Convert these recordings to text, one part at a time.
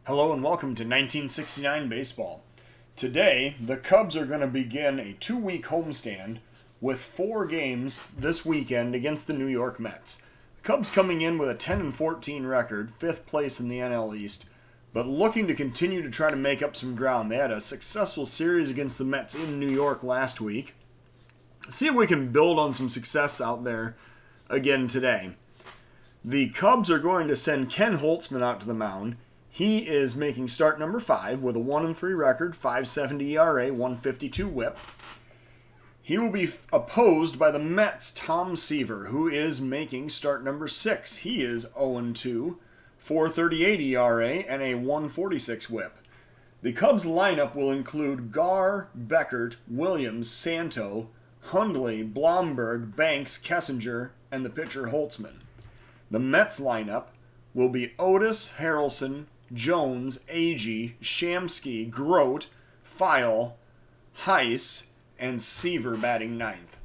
Hello and welcome to 1969 Baseball. Today, the Cubs are going to begin a 2-week homestand with 4 games this weekend against the New York Mets. The Cubs coming in with a 10-14 record, 5th place in the NL East, but looking to continue to try to make up some ground. They had a successful series against the Mets in New York last week. See if we can build on some success out there again today. The Cubs are going to send Ken Holtzman out to the mound. He is making start number 5 with a 1-3 record, 5.70 ERA, 152 WHIP. He will be opposed by the Mets' Tom Seaver, who is making start number 6. He is 0-2, 4.38 ERA, and a 146 WHIP. The Cubs lineup will include Gar, Beckert, Williams, Santo, Hundley, Blomberg, Banks, Kessinger, and the pitcher Holtzman. The Mets lineup will be Otis, Harrelson, Jones, Agee, Shamsky, Grote, File, Heiss, and Seaver batting 9th.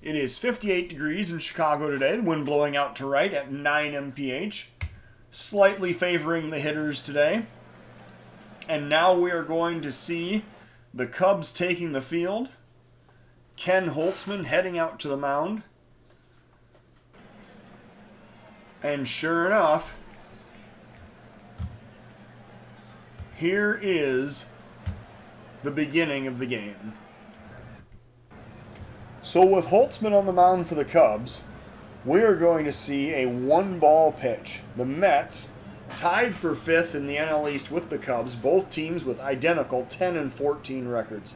It is 58 degrees in Chicago today, the wind blowing out to right at 9 mph, slightly favoring the hitters today. And now we are going to see the Cubs taking the field, Ken Holtzman heading out to the mound, and sure enough, here is the beginning of the game. So with Holtzman on the mound for the Cubs, we are going to see a 1-ball pitch. The Mets tied for 5th in the NL East with the Cubs, both teams with identical 10-14 records.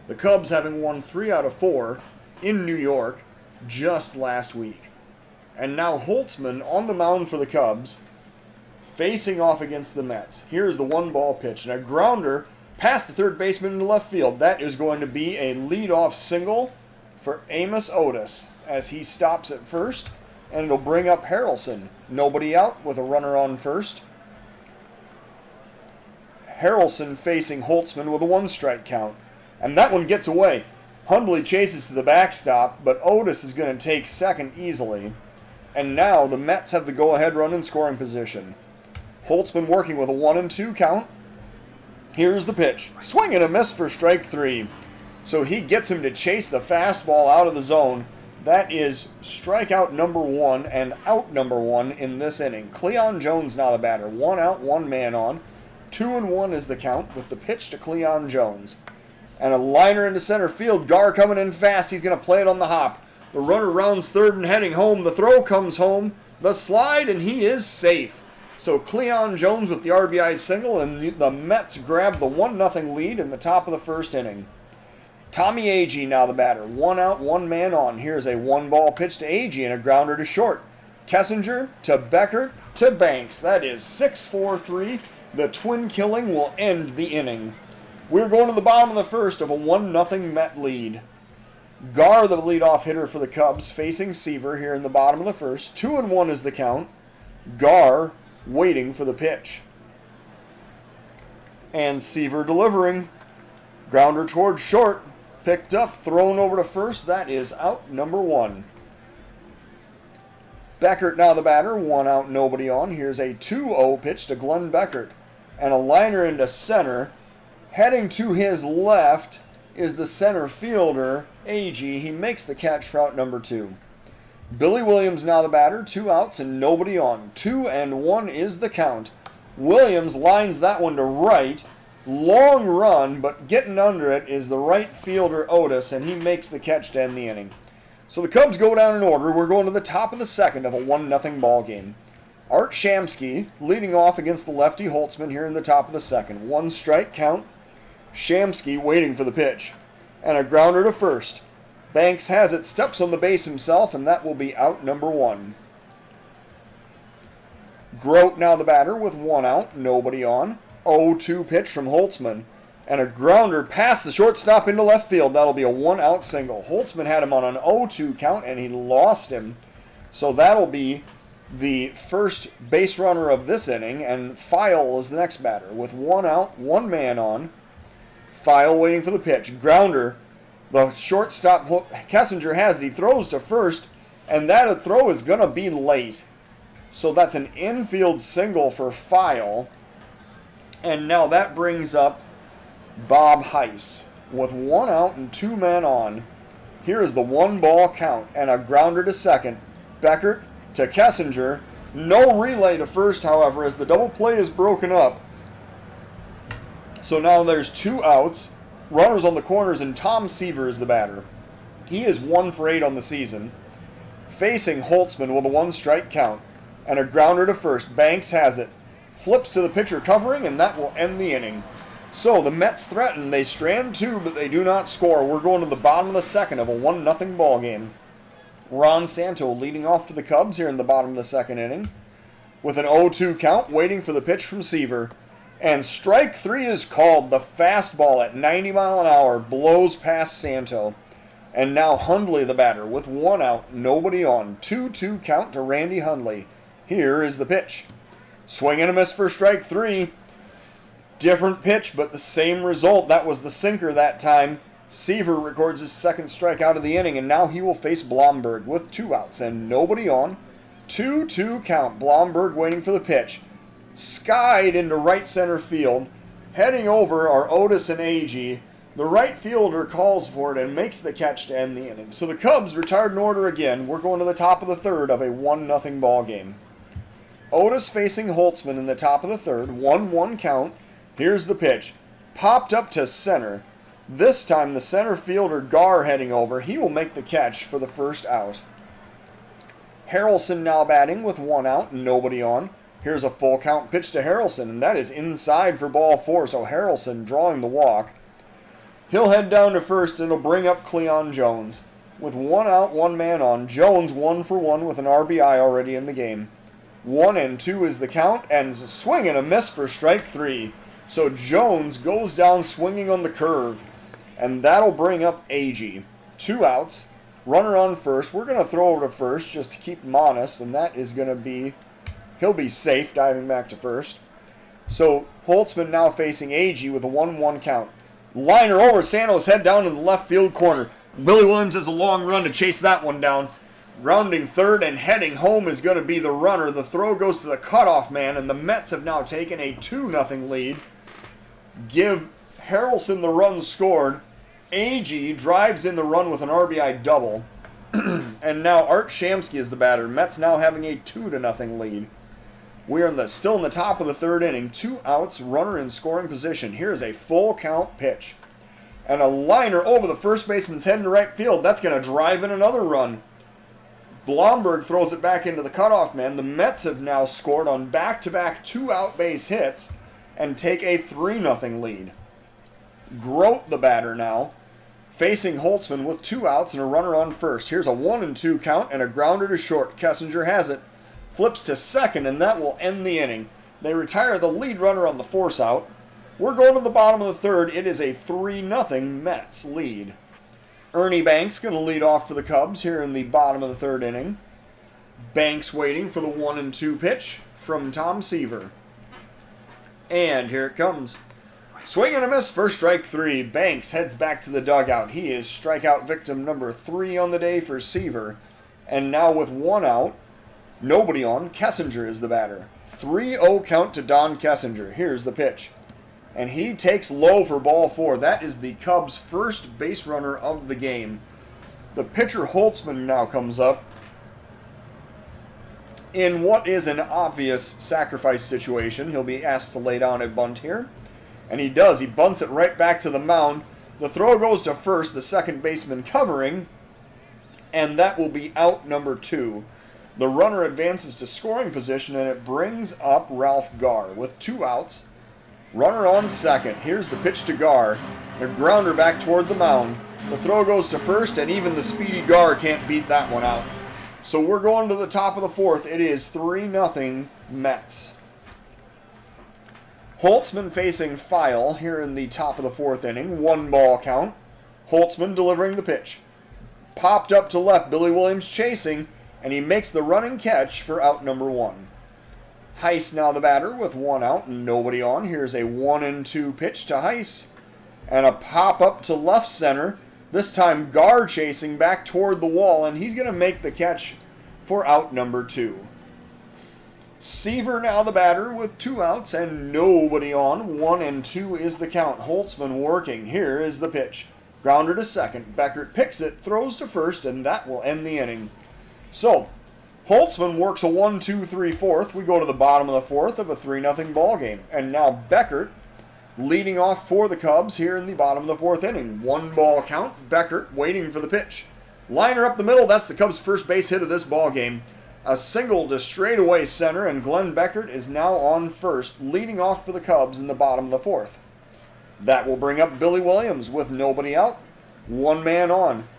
The Cubs having won 3 out of 4 in New York just last week. And now Holtzman on the mound for the Cubs, facing off against the Mets. Here's the 1-ball pitch, and a grounder past the third baseman into left field. That is going to be a leadoff single for Amos Otis as he stops at first, and it'll bring up Harrelson. Nobody out with a runner on first. Harrelson facing Holtzman with a 1-strike count, and that one gets away. Hundley chases to the backstop, but Otis is going to take second easily, and now the Mets have the go-ahead run in scoring position. Holtzman working with a 1-2 count. Here's the pitch. Swing and a miss for strike 3. So he gets him to chase the fastball out of the zone. That is strikeout number 1 and out number 1 in this inning. Cleon Jones now the batter. 1 out, 1 man on. 2-1 is the count with the pitch to Cleon Jones. And a liner into center field. Gar coming in fast. He's going to play it on the hop. The runner rounds third and heading home. The throw comes home. The slide, and he is safe. So Cleon Jones with the RBI single, and the Mets grab the 1-0 lead in the top of the first inning. Tommy Agee now the batter. 1 out, 1 man on. Here's a 1-ball pitch to Agee and a grounder to short. Kessinger to Beckert to Banks. That is 6-4-3. The twin killing will end the inning. We're going to the bottom of the first of a 1-0 Met lead. Gar, the leadoff hitter for the Cubs, facing Seaver here in the bottom of the first. 2-1 is the count. Gar waiting for the pitch. And Seaver delivering. Grounder towards short. Picked up, thrown over to first. That is out number 1. Beckert now the batter. 1 out, nobody on. Here's a 2-0 pitch to Glenn Beckert. And a liner into center. Heading to his left is the center fielder, Agee. He makes the catch for out number 2. Billy Williams now the batter, 2 outs and nobody on. 2-1 is the count. Williams lines that one to right. Long run, but getting under it is the right fielder Otis, and he makes the catch to end the inning. So the Cubs go down in order. We're going to the top of the second of a 1-0 ball game. Art Shamsky leading off against the lefty Holtzman here in the top of the second. 1-strike count. Shamsky waiting for the pitch. And a grounder to first. Banks has it, steps on the base himself, and that will be out number 1. Grote now the batter with 1 out, nobody on. 0-2 pitch from Holtzman. And a grounder past the shortstop into left field. That'll be a 1-out single. Holtzman had him on an 0-2 count, and he lost him. So that'll be the first base runner of this inning, and File is the next batter with 1 out, 1 man on. File waiting for the pitch. Grounder. The shortstop, Kessinger, has it. He throws to first, and that throw is going to be late. So that's an infield single for File. And now that brings up Bob Heiss with 1 out and 2 men on. Here is the 1-ball count and a grounder to second. Beckert to Kessinger. No relay to first, however, as the double play is broken up. So now there's 2 outs. Runners on the corners, and Tom Seaver is the batter. He is 1 for 8 on the season. Facing Holtzman with a 1-strike count and a grounder to first. Banks has it. Flips to the pitcher covering, and that will end the inning. So the Mets threaten. They strand 2, but they do not score. We're going to the bottom of the second of a 1-0 ball game. Ron Santo leading off for the Cubs here in the bottom of the second inning with an 0-2 count, waiting for the pitch from Seaver. And strike 3 is called. The fastball at 90 mile an hour blows past Santo. And now Hundley the batter with 1 out, nobody on. 2-2 count to Randy Hundley. Here is the pitch. Swing and a miss for strike 3. Different pitch, but the same result. That was the sinker that time. Seaver records his second strikeout of the inning, and now he will face Blomberg with 2 outs and nobody on. 2-2 count. Blomberg waiting for the pitch. Skied into right center field. Heading over are Otis and Agee. The right fielder calls for it and makes the catch to end the inning. So the Cubs retired in order again. We're going to the top of the third of a 1-0 ball game. Otis facing Holtzman in the top of the third. 1-1 count. Here's the pitch. Popped up to center. This time the center fielder Gar heading over. He will make the catch for the first out. Harrelson now batting with 1 out and nobody on. Here's a full count pitch to Harrelson, and that is inside for ball 4, so Harrelson drawing the walk. He'll head down to first, and it'll bring up Cleon Jones. With 1 out, 1 man on. Jones 1 for 1 with an RBI already in the game. 1-2 is the count, and a swing and a miss for strike 3. So Jones goes down swinging on the curve, and that'll bring up Agee. 2 outs, runner on first. We're going to throw over to first just to keep him honest, and that is going to be, he'll be safe diving back to first. So Holtzman now facing Agee with a 1-1 count. Liner over, Santos head down in the left field corner. Billy Williams has a long run to chase that one down. Rounding third and heading home is going to be the runner. The throw goes to the cutoff man, and the Mets have now taken a 2-0 lead. Give Harrelson the run scored. Agee drives in the run with an RBI double. And now Art Shamsky is the batter. Mets now having a 2-0 lead. We are still in the top of the third inning. 2 outs, runner in scoring position. Here's a full count pitch. And a liner over the first baseman's head into right field. That's going to drive in another run. Blomberg throws it back into the cutoff man. The Mets have now scored on back-to-back 2-out base hits and take a 3-0 lead. Grote the batter now, facing Holtzman with 2 outs and a runner on first. Here's a 1-2 count and a grounder to short. Kessinger has it. Flips to second, and that will end the inning. They retire the lead runner on the force out. We're going to the bottom of the third. It is a 3-0 Mets lead. Ernie Banks going to lead off for the Cubs here in the bottom of the third inning. Banks waiting for the 1-2 pitch from Tom Seaver. And here it comes. Swing and a miss for strike 3. Banks heads back to the dugout. He is strikeout victim number 3 on the day for Seaver. And now with 1 out, nobody on, Kessinger is the batter. 3-0 count to Don Kessinger. Here's the pitch. And he takes low for ball 4. That is the Cubs' first base runner of the game. The pitcher Holtzman now comes up in what is an obvious sacrifice situation. He'll be asked to lay down a bunt here. And he does. He bunts it right back to the mound. The throw goes to first, the second baseman covering. And that will be out number 2. The runner advances to scoring position, and it brings up Ralph Gar with 2 outs. Runner on second. Here's the pitch to Gar. A grounder back toward the mound. The throw goes to first, and even the speedy Gar can't beat that one out. So we're going to the top of the fourth. It is 3-0 Mets. Holtzman facing File here in the top of the fourth inning. 1-ball count. Holtzman delivering the pitch. Popped up to left. Billy Williams chasing, and he makes the running catch for out number 1. Heiss now the batter with 1 out and nobody on. Here's a 1-2 pitch to Heiss. And a pop up to left center. This time Gar chasing back toward the wall, and he's going to make the catch for out number 2. Seaver now the batter with 2 outs and nobody on. 1-2 is the count. Holtzman working. Here is the pitch. Grounder to second. Beckert picks it, throws to first, and that will end the inning. So, Holtzman works a 1-2-3 fourth. We go to the bottom of the fourth of a 3-0 ball game. And now Beckert leading off for the Cubs here in the bottom of the fourth inning. 1-ball count. Beckert waiting for the pitch. Liner up the middle. That's the Cubs' first base hit of this ball game. A single to straightaway center, and Glenn Beckert is now on first, leading off for the Cubs in the bottom of the fourth. That will bring up Billy Williams with nobody out. 1 man on.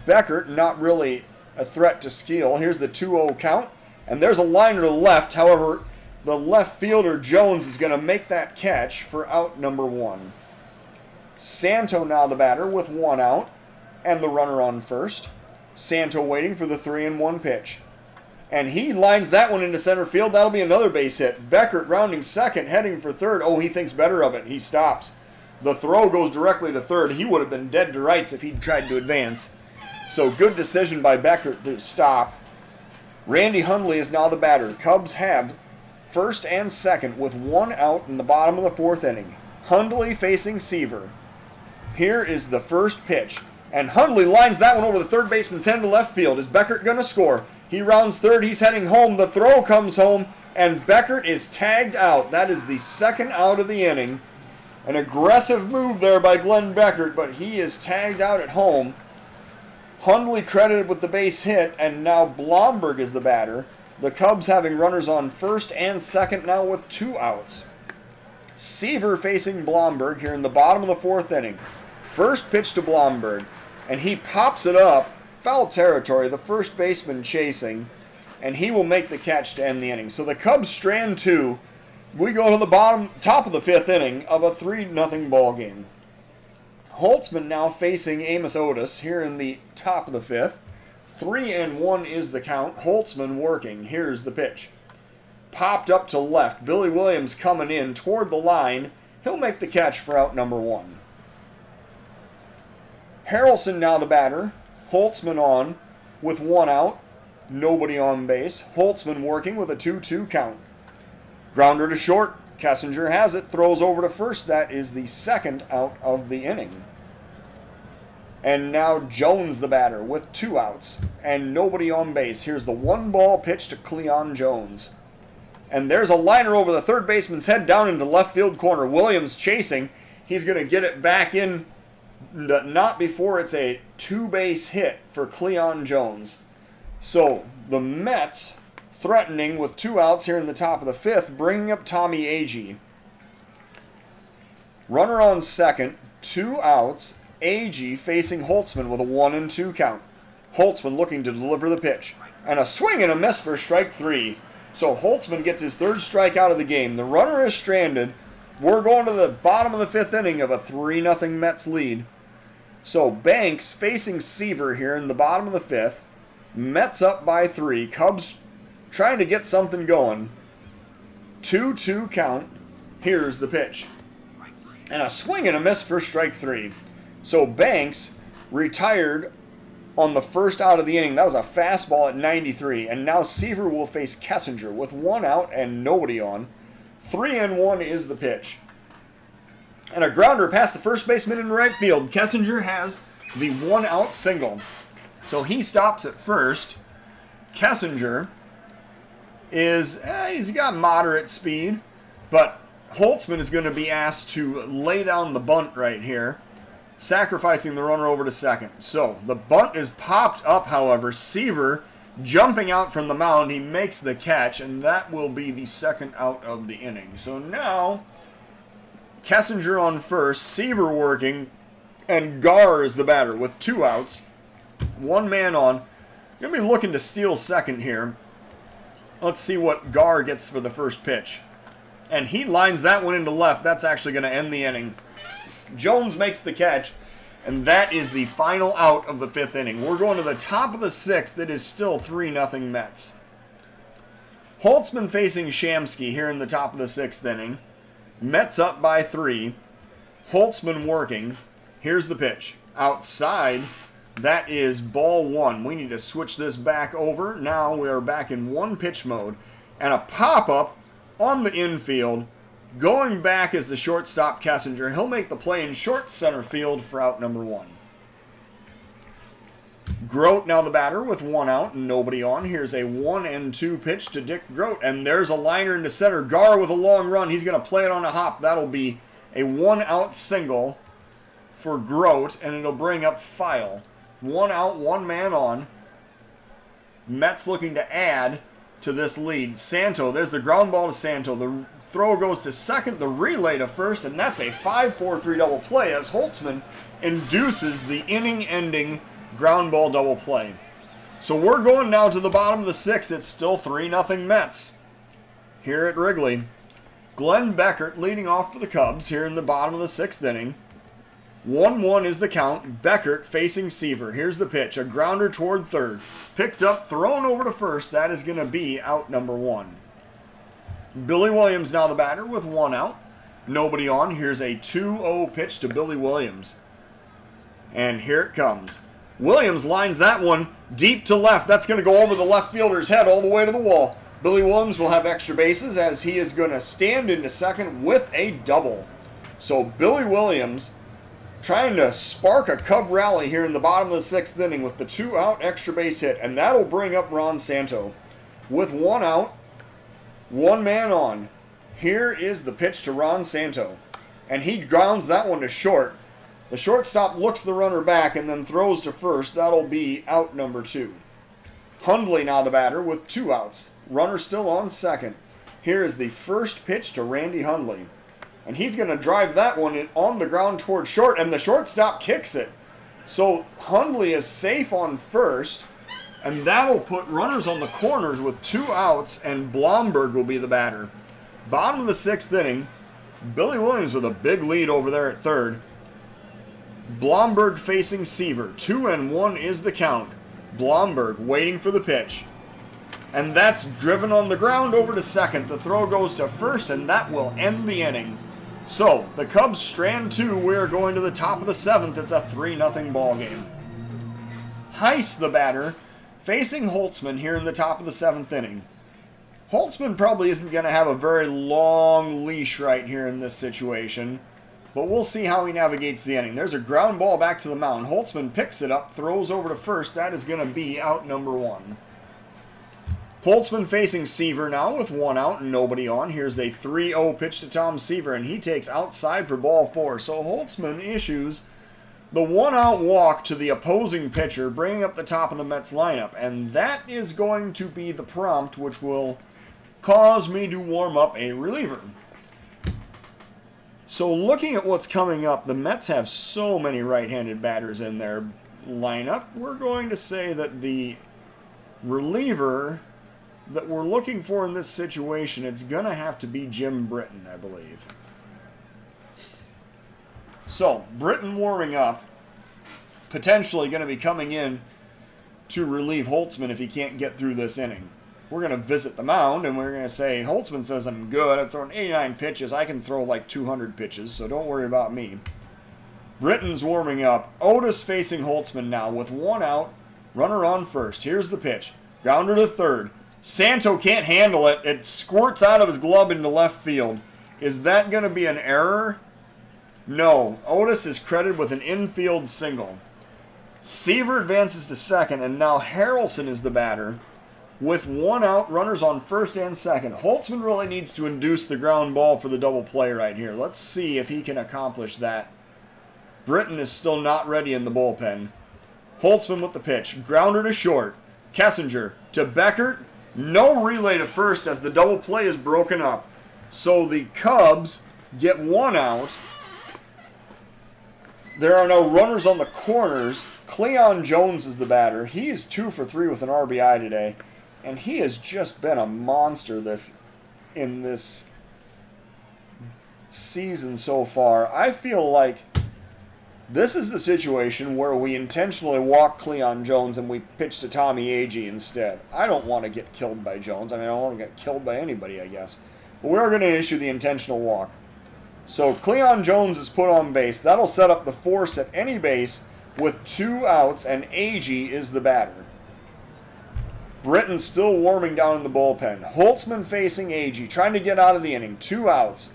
Beckert not really a threat to steal. Here's the 2-0 count, and there's a liner to the left. However, the left fielder Jones is going to make that catch for out number 1. Santo now the batter with 1 out and the runner on first. Santo waiting for the 3-1 pitch. And he lines that one into center field. That'll be another base hit. Beckert rounding second, heading for third. Oh, he thinks better of it. He stops. The throw goes directly to third. He would have been dead to rights if he'd tried to advance. So good decision by Beckert to stop. Randy Hundley is now the batter. Cubs have first and second with 1 out in the bottom of the fourth inning. Hundley facing Seaver. Here is the first pitch. And Hundley lines that one over the third baseman's head to left field. Is Beckert going to score? He rounds third. He's heading home. The throw comes home, and Beckert is tagged out. That is the second out of the inning. An aggressive move there by Glenn Beckert, but he is tagged out at home. Hundley credited with the base hit, and now Blomberg is the batter. The Cubs having runners on first and second now with 2 outs. Seaver facing Blomberg here in the bottom of the fourth inning. First pitch to Blomberg, and he pops it up. Foul territory, the first baseman chasing, and he will make the catch to end the inning. So the Cubs strand 2. We go to the top of the 5th inning of a 3-0 ball game. Holtzman now facing Amos Otis here in the top of the 5th. 3-1 is the count. Holtzman working. Here's the pitch. Popped up to left. Billy Williams coming in toward the line. He'll make the catch for out number 1. Harrelson now the batter. Holtzman on with 1 out. Nobody on base. Holtzman working with a 2-2 count. Grounder to short. Kessinger has it. Throws over to first. That is the second out of the inning. And now Jones the batter with 2 outs and nobody on base. Here's the 1-ball pitch to Cleon Jones. And there's a liner over the third baseman's head down into left field corner. Williams chasing. He's going to get it back in. Not before it's a 2-base hit for Cleon Jones. So the Mets threatening with 2 outs here in the top of the 5th, bringing up Tommy Agee. Runner on second, 2 outs. Agee facing Holtzman with a 1-2 count. Holtzman looking to deliver the pitch. And a swing and a miss for strike 3. So Holtzman gets his 3rd strikeout of the game. The runner is stranded. We're going to the bottom of the 5th inning of a 3-0 Mets lead. So Banks facing Seaver here in the bottom of the 5th. Mets up by 3. Cubs trying to get something going. 2-2 count. Here's the pitch. And a swing and a miss for strike 3. So Banks retired on the first out of the inning. That was a fastball at 93. And now Seaver will face Kessinger with 1 out and nobody on. 3-1 is the pitch. And a grounder past the first baseman in right field. Kessinger has the 1-out single. So he stops at first. Kessinger is, he's got moderate speed. But Holtzman is going to be asked to lay down the bunt right here, sacrificing the runner over to second. So the bunt is popped up, however. Seaver jumping out from the mound. He makes the catch, and that will be the second out of the inning. So now Kessinger on first, Seaver working, and Garr is the batter with 2 outs. 1 man on. Going to be looking to steal second here. Let's see what Garr gets for the first pitch. And he lines that one into left. That's actually going to end the inning. Jones makes the catch, and that is the final out of the 5th inning. We're going to the top of the 6th. It is still 3-0 Mets. Holtzman facing Shamsky here in the top of the 6th inning. Mets up by 3. Holtzman working. Here's the pitch. Outside. That is ball 1. We need to switch this back over. Now we are back in 1-pitch mode. And a pop-up on the infield. Going back is the shortstop Kessinger. He'll make the play in short center field for out number 1. Grote now the batter with 1 out and nobody on. Here's a 1-2 pitch to Dick Grote. And there's a liner into center. Gar with a long run. He's going to play it on a hop. That'll be a 1-out single for Grote, and it'll bring up File. 1 out, 1 man on. Mets looking to add to this lead. Santo, there's the ground ball to Santo. The throw goes to second, the relay to first, and that's a 5-4-3 double play as Holtzman induces the inning-ending ground ball double play. So we're going now to the bottom of the 6th. It's still 3-0 Mets here at Wrigley. Glenn Beckert leading off for the Cubs here in the bottom of the 6th inning. 1-1 is the count. Beckert facing Seaver. Here's the pitch. A grounder toward third. Picked up, thrown over to first. That is going to be out number 1. Billy Williams now the batter with 1 out. Nobody on. Here's a 2-0 pitch to Billy Williams. And here it comes. Williams lines that one deep to left. That's going to go over the left fielder's head all the way to the wall. Billy Williams will have extra bases as he is going to stand into second with a double. So Billy Williams trying to spark a Cub rally here in the bottom of the 6th inning with the 2-out extra base hit. And that'll bring up Ron Santo. With 1 out, 1 man on. Here is the pitch to Ron Santo. And he grounds that one to short. The shortstop looks the runner back and then throws to first. That'll be out number 2. Hundley now the batter with 2 outs. Runner still on second. Here is the first pitch to Randy Hundley. And he's going to drive that one on the ground toward short, and the shortstop kicks it. So Hundley is safe on first, and that'll put runners on the corners with 2 outs, and Blomberg will be the batter. Bottom of the 6th inning, Billy Williams with a big lead over there at third. Blomberg facing Seaver. 2-1 is the count. Blomberg waiting for the pitch. And that's driven on the ground over to second. The throw goes to first, and that will end the inning. So, the Cubs strand 2. We're going to the top of the 7th. It's a 3-0 ball game. Heiss, the batter, facing Holtzman here in the top of the 7th inning. Holtzman probably isn't going to have a very long leash right here in this situation, but we'll see how he navigates the inning. There's a ground ball back to the mound. Holtzman picks it up, throws over to first. That is going to be out number 1. Holtzman facing Seaver now with 1 out and nobody on. Here's a 3-0 pitch to Tom Seaver, and he takes outside for ball 4. So Holtzman issues the 1-out walk to the opposing pitcher, bringing up the top of the Mets lineup. And that is going to be the prompt which will cause me to warm up a reliever. So looking at what's coming up, the Mets have so many right-handed batters in their lineup. We're going to say that the reliever that we're looking for in this situation, it's going to have to be Jim Britton, I believe. So, Britton warming up, potentially going to be coming in to relieve Holtzman if he can't get through this inning. We're going to visit the mound, and we're going to say, Holtzman says, I'm good. I've thrown 89 pitches. I can throw like 200 pitches, so don't worry about me. Britton's warming up. Otis facing Holtzman now with 1 out. Runner on first. Here's the pitch. Grounder to third. Santo can't handle it. It squirts out of his glove into left field. Is that going to be an error? No. Otis is credited with an infield single. Seaver advances to second, and now Harrelson is the batter. With 1 out, runners on first and second. Holtzman really needs to induce the ground ball for the double play right here. Let's see if he can accomplish that. Britton is still not ready in the bullpen. Holtzman with the pitch. Grounder to short. Kessinger to Beckert. No relay to first as the double play is broken up. So the Cubs get 1 out. There are no runners on the corners. Cleon Jones is the batter. He is 2 for 3 with an RBI today. And he has just been a monster in this season so far. I feel like this is the situation where we intentionally walk Cleon Jones and we pitch to Tommy Agee instead. I don't want to get killed by Jones. I mean, I don't want to get killed by anybody, I guess. But we're going to issue the intentional walk. So Cleon Jones is put on base. That'll set up the force at any base with 2 outs, and Agee is the batter. Britton still warming down in the bullpen. Holtzman facing Agee, trying to get out of the inning. 2 outs.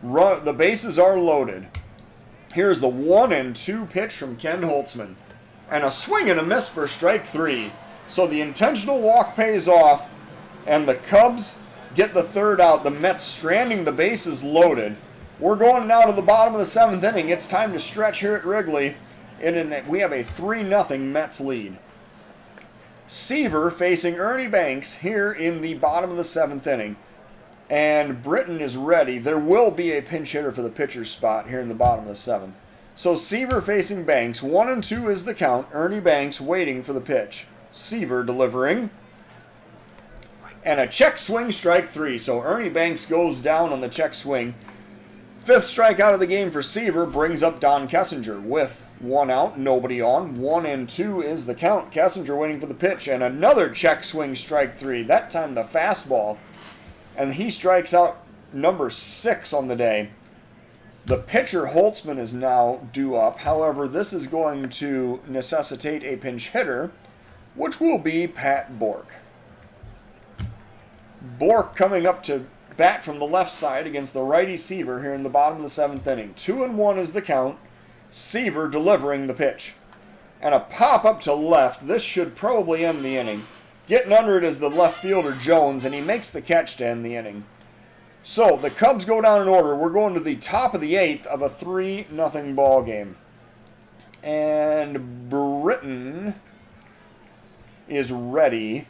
The bases are loaded. Here's the 1-2 pitch from Ken Holtzman. And a swing and a miss for strike 3. So the intentional walk pays off, and the Cubs get the 3rd out. The Mets stranding the bases loaded. We're going now to the bottom of the 7th inning. It's time to stretch here at Wrigley. And we have a 3-0 Mets lead. Seaver facing Ernie Banks here in the bottom of the 7th inning. And Britton is ready. There will be a pinch hitter for the pitcher's spot here in the bottom of the 7th. So Seaver facing Banks. 1-2 is the count. Ernie Banks waiting for the pitch. Seaver delivering. And a check swing, strike 3. So Ernie Banks goes down on the check swing. 5th strikeout of the game for Seaver brings up Don Kessinger with 1 out, nobody on. 1-2 is the count. Kessinger waiting for the pitch. And another check swing, strike 3. That time the fastball. And he strikes out number 6 on the day. The pitcher, Holtzman, is now due up. However, this is going to necessitate a pinch hitter, which will be Pat Bork. Bork coming up to bat from the left side against the righty Seaver here in the bottom of the 7th inning. 2-1 is the count. Seaver delivering the pitch. And a pop up to left. This should probably end the inning. Getting under it is the left fielder, Jones, and he makes the catch to end the inning. So, the Cubs go down in order. We're going to the top of the 8th of a 3-0 ball game. And Britton is ready.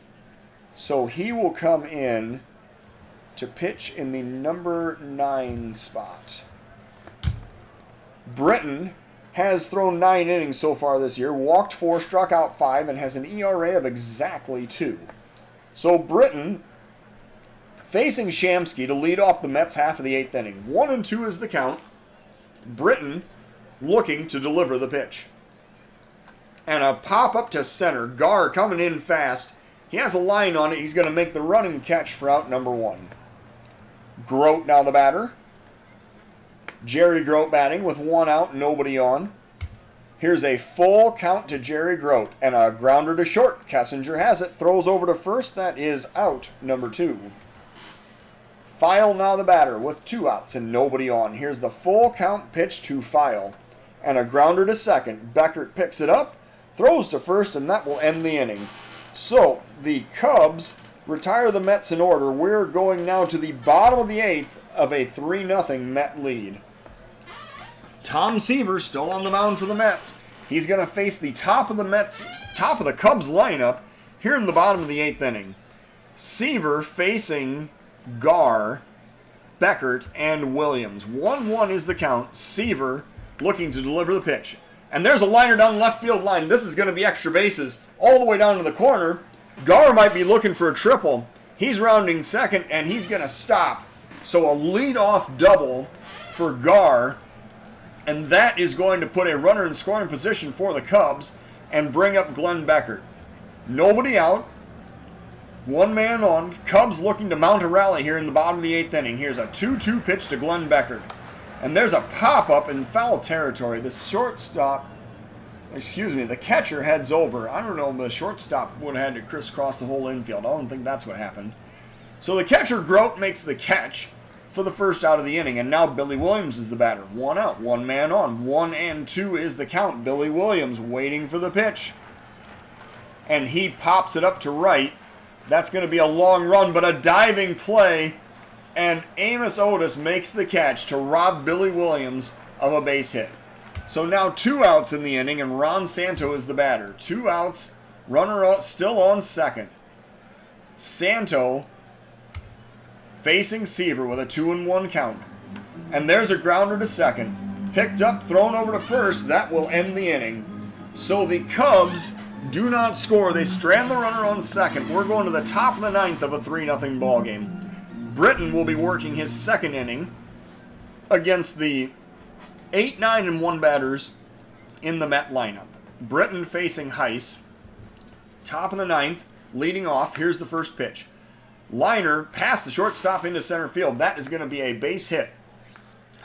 So he will come in to pitch in the number 9 spot. Britton has thrown 9 innings so far this year, walked 4, struck out 5, and has an ERA of exactly 2. So Britton facing Shamsky to lead off the Mets half of the 8th inning. 1-2 is the count. Britton looking to deliver the pitch. And a pop up to center. Garr coming in fast. He has a line on it. He's going to make the running catch for out number 1. Grote now the batter. Jerry Grote batting with 1 out, nobody on. Here's a full count to Jerry Grote and a grounder to short. Kessinger has it, throws over to first. That is out number 2. File now the batter with 2 outs and nobody on. Here's the full count pitch to File and a grounder to second. Beckert picks it up, throws to first, and that will end the inning. So the Cubs retire the Mets in order. We're going now to the bottom of the 8th of a 3-0 Met lead. Tom Seaver still on the mound for the Mets. He's going to face the top of the Cubs lineup here in the bottom of the 8th inning. Seaver facing Garr, Beckert, and Williams. 1-1 is the count. Seaver looking to deliver the pitch. And there's a liner down the left field line. This is going to be extra bases all the way down to the corner. Garr might be looking for a triple. He's rounding second, and he's going to stop. So a leadoff double for Garr. And that is going to put a runner in scoring position for the Cubs and bring up Glenn Beckert. Nobody out. 1 man on. Cubs looking to mount a rally here in the bottom of the 8th inning. Here's a 2-2 pitch to Glenn Beckert. And there's a pop-up in foul territory. The catcher heads over. I don't know, the shortstop would have had to crisscross the whole infield. I don't think that's what happened. So the catcher, Grote, makes the catch for the first out of the inning. And now Billy Williams is the batter. 1 out, 1 man on. 1-2 is the count. Billy Williams waiting for the pitch. And he pops it up to right. That's going to be a long run, but a diving play. And Amos Otis makes the catch to rob Billy Williams of a base hit. So now 2 outs in the inning, and Ron Santo is the batter. 2 outs, runner out, still on second. Santo facing Seaver with a 2-1 count. And there's a grounder to second. Picked up, thrown over to first. That will end the inning. So the Cubs do not score. They strand the runner on second. We're going to the top of the 9th of a 3-0 ball game. Britton will be working his second inning against the 8, 9, and 1 batters in the Met lineup. Britton facing Heiss. Top of the 9th, leading off. Here's the first pitch. Liner past the shortstop into center field. That is going to be a base hit.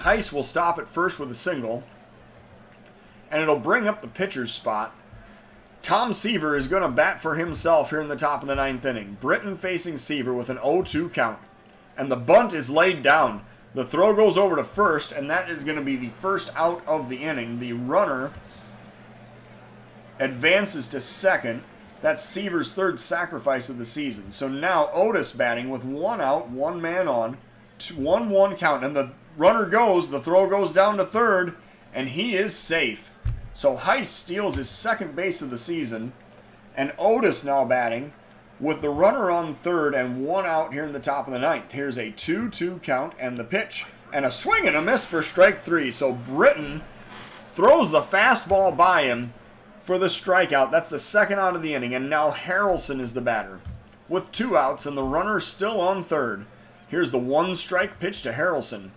Heiss will stop at first with a single. And it'll bring up the pitcher's spot Tom Seaver is going to bat for himself here in the top of the 9th inning. Britton facing Seaver with an 0-2 count. And the bunt is laid down. The throw goes over to first, and that is going to be the first out of the inning. The runner advances to second. That's Seaver's third sacrifice of the season. So now Otis batting with 1 out, 1 man on, 1-1 count. And the runner goes, the throw goes down to third, and he is safe. So Heist steals his second base of the season. And Otis now batting with the runner on third and 1 out here in the top of the 9th. Here's a 2-2 count and the pitch. And a swing and a miss for strike 3. So Britton throws the fastball by him for the strikeout. That's the second out of the inning. And now Harrelson is the batter with 2 outs and the runner still on third. Here's the 1-strike pitch to Harrelson.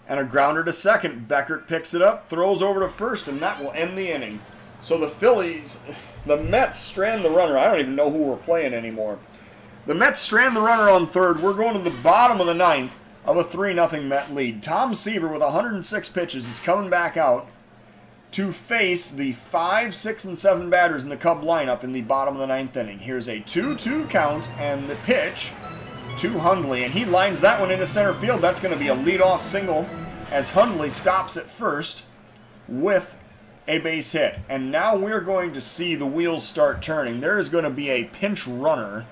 And a grounder to second. Beckert picks it up, throws over to first, and that will end the inning. So the Mets strand the runner. I don't even know who we're playing anymore. The Mets strand the runner on third. We're going to the bottom of the 9th of a 3-0 Met lead. Tom Seaver with 106 pitches is coming back out to face the 5, 6, and 7 batters in the Cub lineup in the bottom of the 9th inning. Here's a 2-2 count and the pitch to Hundley, and he lines that one into center field. That's going to be a leadoff single as Hundley stops at first with a base hit. And now we're going to see the wheels start turning. There is going to be a pinch runner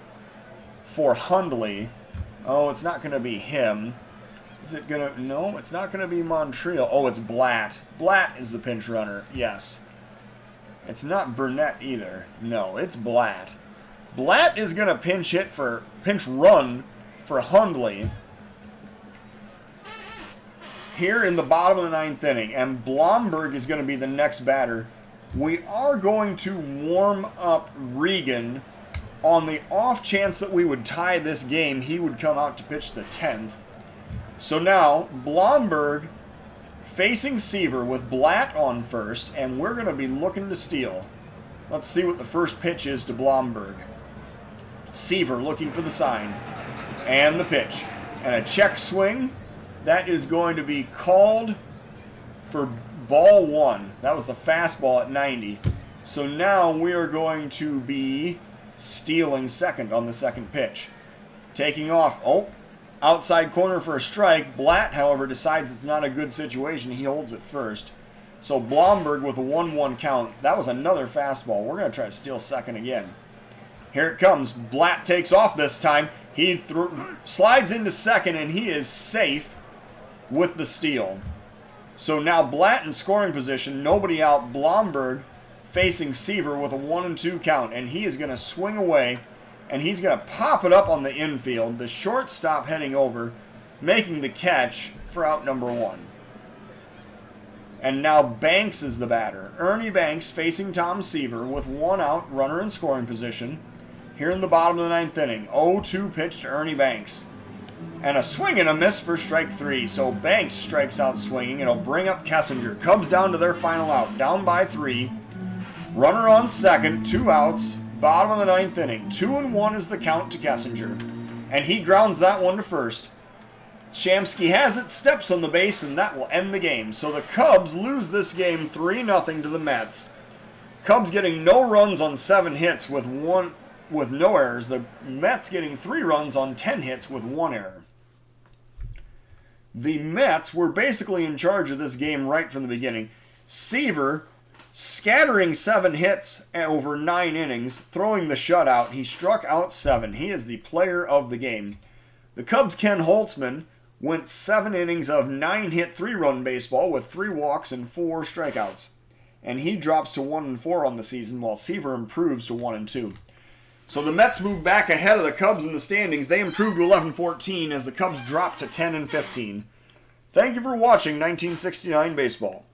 for Hundley. Oh, it's not going to be him. Is it going to... No, it's not going to be Montreal. Oh, it's Blatt. Blatt is the pinch runner. Yes. It's not Burnett either. No, it's Blatt. Blatt is going to pinch run for Hundley here in the bottom of the 9th inning, and Blomberg is going to be the next batter. We are going to warm up Regan on the off chance that we would tie this game. He would come out to pitch the 10th. So now Blomberg facing Seaver with Blatt on first, and we're going to be looking to steal. Let's see what the first pitch is to Blomberg. Seaver looking for the sign. And the pitch. And a check swing. That is going to be called for ball 1. That was the fastball at 90. So now we are going to be stealing second on the second pitch. Taking off. Oh, outside corner for a strike. Blatt, however, decides it's not a good situation. He holds it first. So Blomberg with a 1-1 count. That was another fastball. We're going to try to steal second again. Here it comes. Blatt takes off this time. He slides into second, and he is safe with the steal. So now Blatt in scoring position. Nobody out. Blomberg facing Seaver with a 1-2 count, and he is going to swing away, and he's going to pop it up on the infield. The shortstop heading over, making the catch for out number 1. And now Banks is the batter. Ernie Banks facing Tom Seaver with 1 out, runner in scoring position. Here in the bottom of the 9th inning. 0-2 pitch to Ernie Banks. And a swing and a miss for strike 3. So Banks strikes out swinging. It'll bring up Kessinger. Cubs down to their final out. Down by 3. Runner on second. 2 outs. Bottom of the 9th inning. 2-1 is the count to Kessinger. And he grounds that one to first. Shamsky has it, steps on the base, and that will end the game. So the Cubs lose this game 3-0 to the Mets. Cubs getting no runs on 7 hits with no errors. The Mets getting 3 runs on 10 hits with 1 error. The Mets were basically in charge of this game right from the beginning. Seaver scattering 7 hits over 9 innings, throwing the shutout. He struck out 7. He is the player of the game. The Cubs' Ken Holtzman went 7 innings of 9-hit 3-run baseball with 3 walks and 4 strikeouts. And he drops to 1-4 on the season, while Seaver improves to 1-2. So the Mets move back ahead of the Cubs in the standings. They improved to 11-14 as the Cubs dropped to 10-15. Thank you for watching 1969 Baseball.